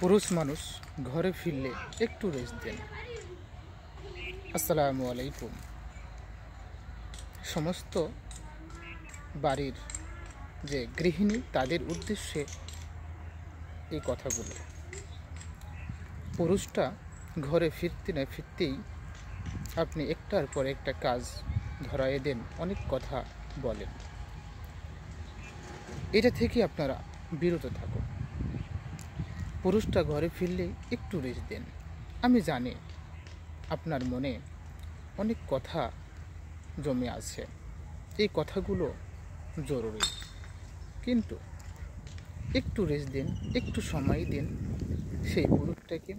পুরুষ মানুষ ঘরে ফিরলে একটু রেস্ট দেন। আসসালামু আলাইকুম। সমস্ত বাড়ির যে গৃহিণী তাদের উদ্দেশ্যে এই কথাগুলো। পুরুষটা ঘরে ফিরতে না ফিরতেই আপনি একটার পর একটা কাজ ধরায় দেন, অনেক কথা বলেন। এটা থেকে আপনারা বিরত থাকুন। পুরুষটা ঘরে ফিরলেই একটু রেস্ট দেন। আমি জানি আপনার মনে অনেক কথা জমে আছে, এই কথাগুলো জরুরি, কিন্তু একটু রেস্ট দিন, একটু সময় দিন সেই পুরুষটাকে।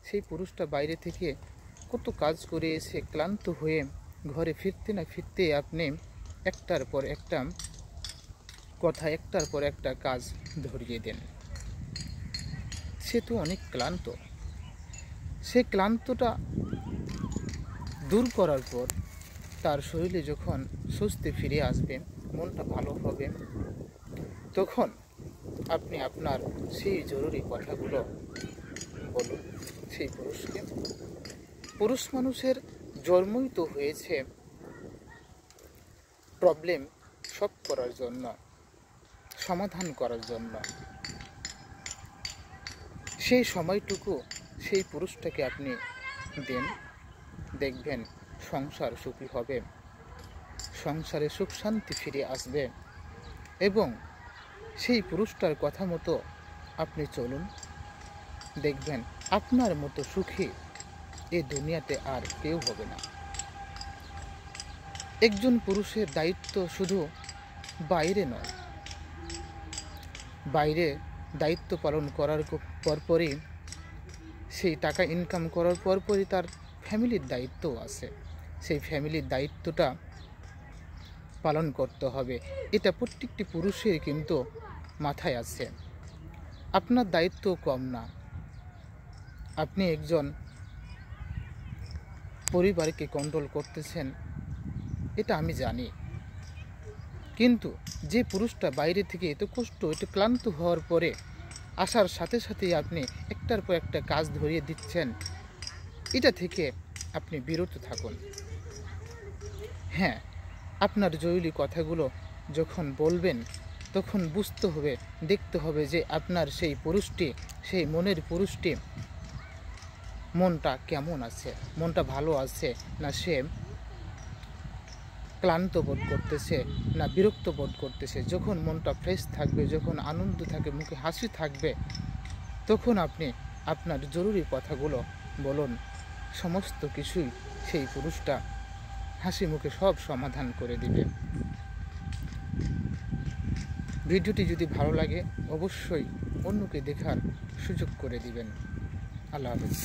সেই পুরুষটা বাইরে থেকে কত কাজ করে এসে ক্লান্ত হয়ে ঘরে ফিরতে না ফিরতে আপনি একটার পর একটা কথা, একটার পর একটা কাজ ধরিয়ে দেন। সে তো অনেক ক্লান্ত। সে ক্লান্তটা দূর করার পর তার শরীরে যখন স্বস্তি ফিরে আসবে, মনটা ভালো হবে, তখন আপনি আপনার সেই জরুরি কথাগুলো বলুন সেই পুরুষকে। পুরুষ মানুষের জন্মই তো হয়েছে প্রবলেম সলভ করার জন্য, সমাধান করার জন্য। সেই সময়টুকু সেই পুরুষটাকে আপনি দেন, দেখবেন সংসার সুখী হবে, সংসারে সুখ শান্তি ফিরে আসবে, এবং সেই পুরুষটার কথা মতো আপনি চলুন, দেখবেন আপনার মতো সুখী এই দুনিয়াতে আর কেউ হবে না। একজন পুরুষের দায়িত্ব শুধু বাইরে নয়, বাইরে দায়িত্ব পালন করার পরপরই, সেই টাকা ইনকাম করার পরপরই তার ফ্যামিলির দায়িত্বও আছে। সেই ফ্যামিলির দায়িত্বটা পালন করতে হবে, এটা প্রত্যেকটি পুরুষের কিন্তু মাথায় আছে। আপনার দায়িত্ব কম না। আপনি একজন পরিবারকে কন্ট্রোল করতেছেন, এটা আমি জানি, কিন্তু যে পুরুষটা বাইরে থেকে এত কষ্ট, এত ক্লান্ত হওয়ার পরে আসার সাথে সাথেই আপনি একটার পর একটা কাজ ধরিয়ে দিচ্ছেন, এটা থেকে আপনি বিরত থাকুন। হ্যাঁ, আপনার জরুরি কথাগুলো যখন বলবেন তখন বুঝতে হবে, দেখতে হবে যে আপনার সেই পুরুষটি, সেই মনের পুরুষটি মনটা কেমন আছে, মনটা ভালো আছে না সে ক্লান্ত বোধ করতেছে না বিরক্ত বোধ করতেছে। যখন মনটা ফ্রেশ থাকবে, যখন আনন্দ থাকবে, মুখে হাসি থাকবে, তখন আপনি আপনার জরুরি কথাগুলো বলুন। সমস্ত কিছুই সেই পুরুষটা হাসি মুখে সব সমাধান করে দিবে। ভিডিওটি যদি ভালো লাগে অবশ্যই অন্যকে দেখার সুযোগ করে দিবেন। আল্লাহ হাফেজ।